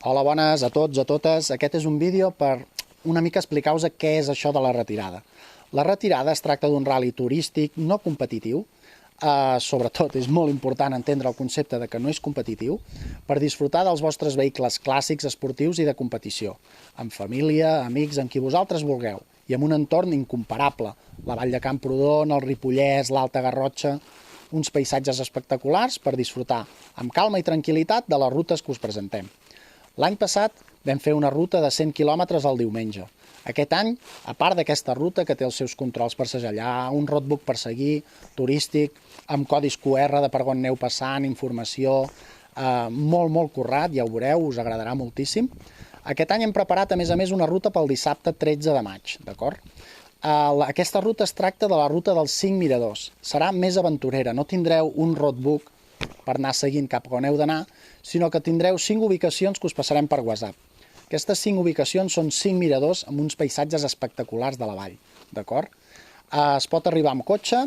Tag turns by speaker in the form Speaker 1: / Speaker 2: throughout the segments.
Speaker 1: Hola, bones a tots, a totes. Aquest és un vídeo per una mica explicar-vos què és això de la retirada. La retirada es tracta d'un ral·li turístic no competitiu, sobretot és molt important entendre el concepte de que no és competitiu, per disfrutar dels vostres vehicles clàssics, esportius i de competició, amb família, amics, amb qui vosaltres vulgueu, i amb un entorn incomparable, la Vall de Camprodon, el Ripollès, l'Alta Garrotxa, uns paisatges espectaculars per disfrutar amb calma i tranquil·litat de les rutes que us presentem. L'any passat vam fer una ruta de 100 quilòmetres el diumenge. Aquest any, a part d'aquesta ruta que té els seus controls per segellar, un roadbook per seguir, turístic, amb codis QR de per on aneu passant, informació, molt currat, ja ho veureu, us agradarà moltíssim. Aquest any hem preparat, a més, una ruta pel dissabte 13 de maig, d'acord? Aquesta ruta es tracta de la ruta dels 5 miradors. Serà més aventurera, no tindreu un roadbook per anar seguint cap on heu d'anar, sinó que tindreu 5 ubicacions que us passarem per WhatsApp. Aquestes 5 ubicacions són 5 miradors amb uns paisatges espectaculars de la vall, d'acord? Es pot arribar amb cotxe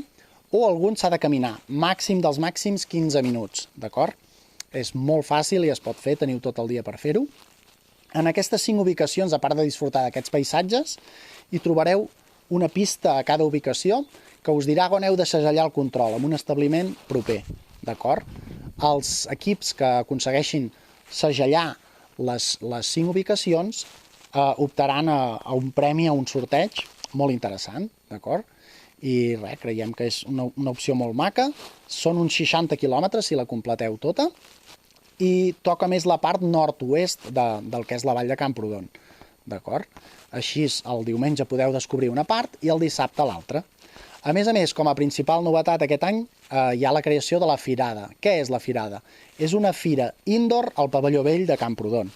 Speaker 1: o algun s'ha de caminar, màxim dels màxims 15 minuts, d'acord? És molt fàcil i es pot fer, teniu tot el dia per fer-ho. En aquestes 5 ubicacions, a part de disfrutar d'aquests paisatges, hi trobareu una pista a cada ubicació que us dirà on heu de segellar el control, en un establiment proper, d'acord? Els equips que aconsegueixin segellar les 5 ubicacions optaran a un premi, a un sorteig molt interessant, d'acord? I res, creiem que és una opció molt maca. Són uns 60 quilòmetres si la completeu tota i toca més la part nord-oest del que és la Vall de Camprodon, d'acord? Així, el diumenge podeu descobrir una part i el dissabte l'altra. A més, com a principal novetat aquest any, hi ha la creació de la Firada. Què és la Firada? És una fira indoor al pavelló vell de Camprodon.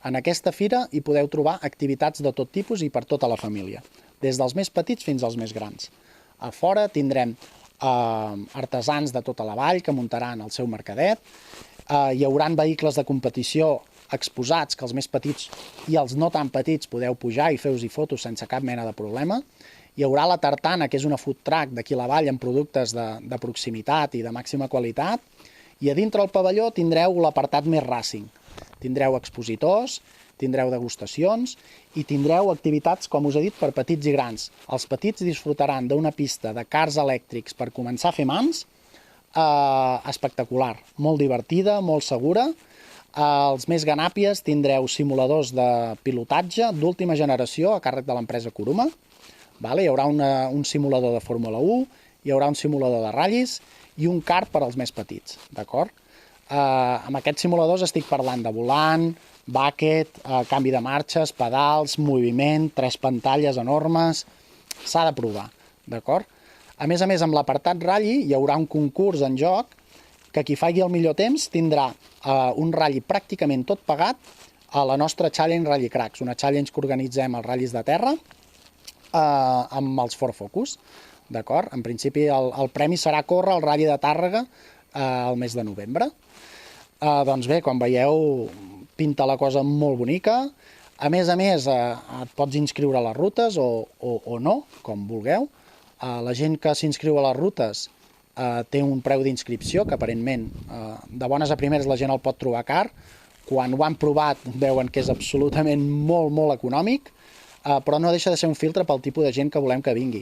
Speaker 1: En aquesta fira hi podeu trobar activitats de tot tipus i per tota la família, des dels més petits fins als més grans. A fora tindrem artesans de tota la vall que muntaran el seu mercadet, hi haurà vehicles de competició exposats que els més petits i els no tan petits podeu pujar i fer-vos-hi fotos sense cap mena de problema. Hi haurà la Tartana, que és una food truck d'aquí a la vall amb productes de proximitat i de màxima qualitat. I a dintre del pavelló tindreu l'apartat més racing. Tindreu expositors, tindreu degustacions i tindreu activitats, com us he dit, per petits i grans. Els petits disfrutaran d'una pista de karts elèctrics per començar a fer mans, espectacular, molt divertida, molt segura. Els més ganàpies tindreu simuladors de pilotatge d'última generació a càrrec de l'empresa Kuruma. Hi haurà un simulador de Fórmula 1, hi haurà un simulador de ratllis i un kart per als més petits, d'acord? Amb aquests simuladors estic parlant de volant, bucket, canvi de marxes, pedals, moviment, 3 pantalles enormes. S'ha de provar, d'acord? A més, amb l'apartat ratlli hi haurà un concurs en joc que qui faci el millor temps tindrà un ratlli pràcticament tot pagat a la nostra Challenge Rally Cracks, una challenge que organitzem als ratllis de terra, amb els Ford Focus, d'acord? En principi el premi serà córrer el Rally de Tàrrega el mes de novembre. Doncs bé, com veieu, pinta la cosa molt bonica. A més, et pots inscriure a les rutes o no, com vulgueu. La gent que s'inscriu a les rutes té un preu d'inscripció que aparentment de bones a primeres la gent el pot trobar car. Quan ho han provat veuen que és absolutament molt econòmic, però no deixa de ser un filtre pel tipus de gent que volem que vingui,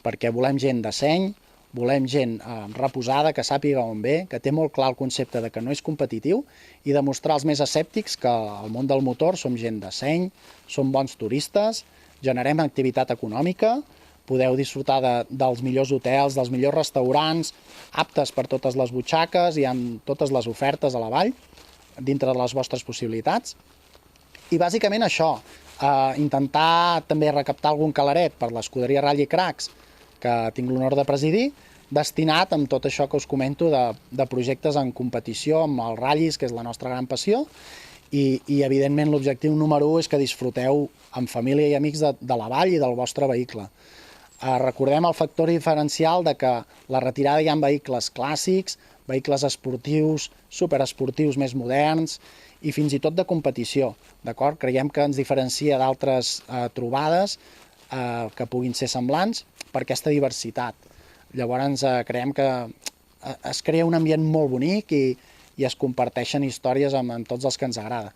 Speaker 1: perquè volem gent de seny, volem gent reposada, que sàpiga on ve, que té molt clar el concepte de que no és competitiu i demostrar als més escèptics que al món del motor som gent de seny, som bons turistes, generem activitat econòmica, podeu disfrutar dels millors hotels, dels millors restaurants, aptes per totes les butxaques i amb totes les ofertes a la vall, dintre de les vostres possibilitats. I bàsicament això, intentar també recaptar algun calaret per l'escuderia Rally Cracks, que tinc l'honor de presidir, destinat amb tot això que us comento de projectes en competició amb els ratllis, que és la nostra gran passió, i evidentment l'objectiu número 1 és que disfruteu amb família i amics de la vall i del vostre vehicle. Recordem el factor diferencial de que la retirada hi ha vehicles clàssics, vehicles esportius, superesportius més moderns i fins i tot de competició, d'acord? Creiem que ens diferencia d'altres trobades que puguin ser semblants per aquesta diversitat. Llavors creiem que es crea un ambient molt bonic i i es comparteixen històries amb tots els que ens agrada.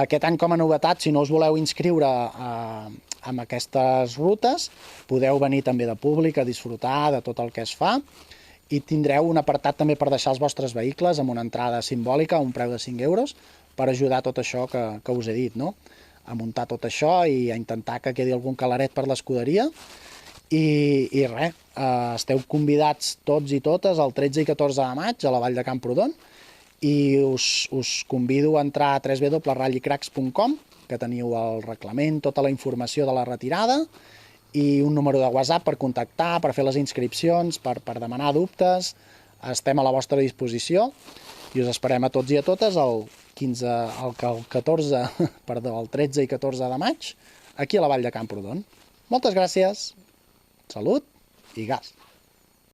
Speaker 1: Aquest any, com a novetat, si no us voleu inscriure en aquestes rutes, podeu venir també de públic a disfrutar de tot el que es fa i tindreu un apartat també per deixar els vostres vehicles amb una entrada simbòlica a un preu de 5 euros per ajudar a tot això que us he dit, no? A muntar tot això i a intentar que quedi algun calaret per l'escuderia. I res, esteu convidats tots i totes el 13 i 14 de maig a la Vall de Camprodon i us convido a entrar a www.rallycracks.com, que teniu el reglament, tota la informació de la retirada i un número de WhatsApp per contactar, per fer les inscripcions, per demanar dubtes. Estem a la vostra disposició i us esperem a tots i a totes el 13 i 14 de maig aquí a la Vall de Camprodon. Moltes gràcies, salut i gas!